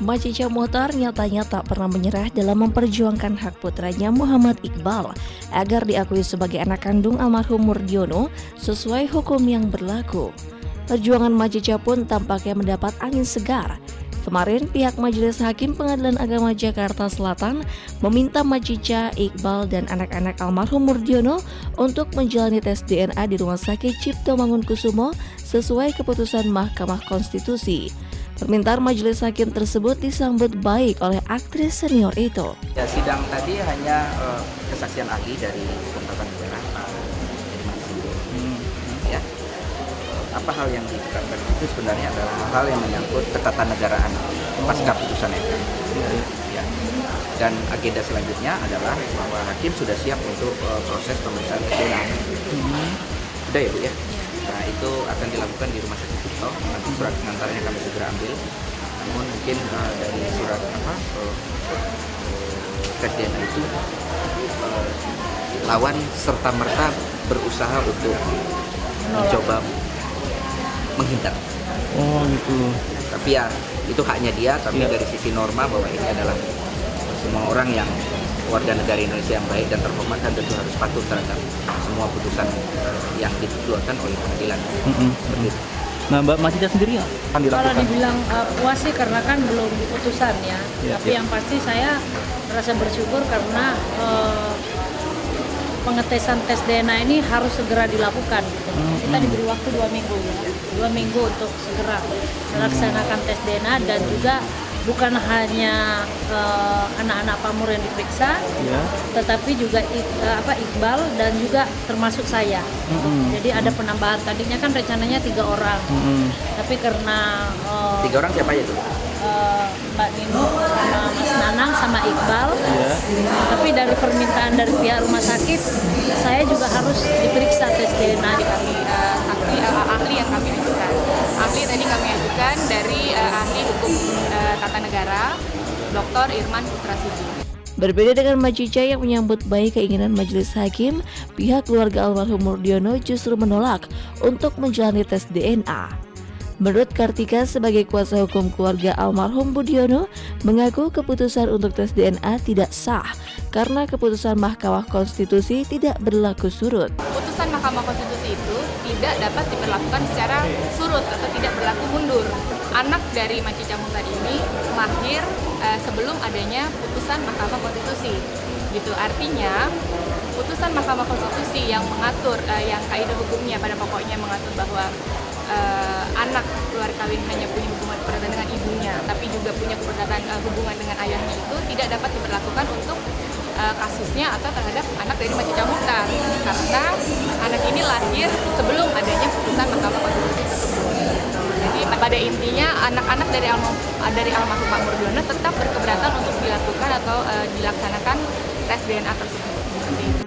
Macica Muchtar nyatanya tak pernah menyerah dalam memperjuangkan hak putranya Muhammad Iqbal agar diakui sebagai anak kandung almarhum Murdiono sesuai hukum yang berlaku. Perjuangan Macica pun tampaknya mendapat angin segar. Kemarin pihak Majelis Hakim Pengadilan Agama Jakarta Selatan meminta Macica, Iqbal, dan anak-anak almarhum Murdiono untuk menjalani tes DNA di Rumah Sakit Cipto Mangunkusumo sesuai keputusan Mahkamah Konstitusi. Permintaan majelis hakim tersebut disambut baik oleh aktris senior itu. Ya, sidang tadi hanya kesaksian ahli dari Hukum Tata Negara, Pak ya. Apa hal yang ditekankan itu sebenarnya adalah hal yang menyangkut ketatanegaraan pasca putusan MK. Ya. Dan agenda selanjutnya adalah bahwa hakim sudah siap untuk proses pemeriksaan DNA. Udah ya Bu ya? Nah, itu akan dilakukan di Rumah Sakit Cipto. Nanti surat pengantarnya kami segera ambil. Namun mungkin dari surat tes DNA itu lawan serta merta berusaha untuk mencoba menghindar. Oh gitu. Tapi ya itu haknya dia. Tapi dari sisi norma bahwa ini adalah semua orang yang warga negara Indonesia yang baik dan terhormat dan tentu harus patuh terhadap semua putusan yang dikeluarkan oleh pengadilan. Nah, Mbak Macica sendiri akan dilakukan? Kalau dibilang puas sih karena kan belum putusan ya. Tapi yang pasti saya merasa bersyukur karena pengetesan tes DNA ini harus segera dilakukan. Gitu. Kita diberi waktu 2 minggu ya, 2 minggu untuk segera melaksanakan tes DNA dan juga bukan hanya anak-anak pamur yang diperiksa, tetapi juga Iqbal dan juga termasuk saya. Jadi ada penambahan, tadinya kan rencananya 3 orang, tapi karena 3 orang siapa aja tuh? Mbak Nino sama Mas Nanang sama Iqbal, tapi dari permintaan dari pihak rumah sakit, saya juga harus diperiksa tes DNA di kami ahli yang kami ajukan. Ahli tadi kami ajukan dari ahli hukum tata negara, Dr. Irman Putra Sidi. Berbeda dengan Macica yang menyambut baik keinginan majelis hakim, pihak keluarga almarhum Murdiono justru menolak untuk menjalani tes DNA. Menurut Kartika sebagai kuasa hukum keluarga almarhum Murdiono, mengaku keputusan untuk tes DNA tidak sah karena keputusan Mahkamah Konstitusi tidak berlaku surut. Putusan Mahkamah Konstitusi itu tidak dapat diberlakukan secara surut atau tidak berlaku mundur. Anak dari Macica Muchtar ini lahir sebelum adanya putusan Mahkamah Konstitusi. Gitu. Artinya putusan Mahkamah Konstitusi yang mengatur, yang kaidah hukumnya pada pokoknya mengatur bahwa anak luar kawin hanya punya hubungan perdata dengan ibunya, tapi juga punya hubungan dengan ayahnya itu tidak dapat diberlakukan untuk kasusnya atau terhadap anak dari Macica Muchtar karena anak ini lahir sebelum adanya putusan Mahkamah Konstitusi tersebut. Jadi pada intinya anak-anak dari almarhum Pak Murdiono tetap berkeberatan untuk dilakukan atau dilaksanakan tes DNA tersebut. Seperti itu.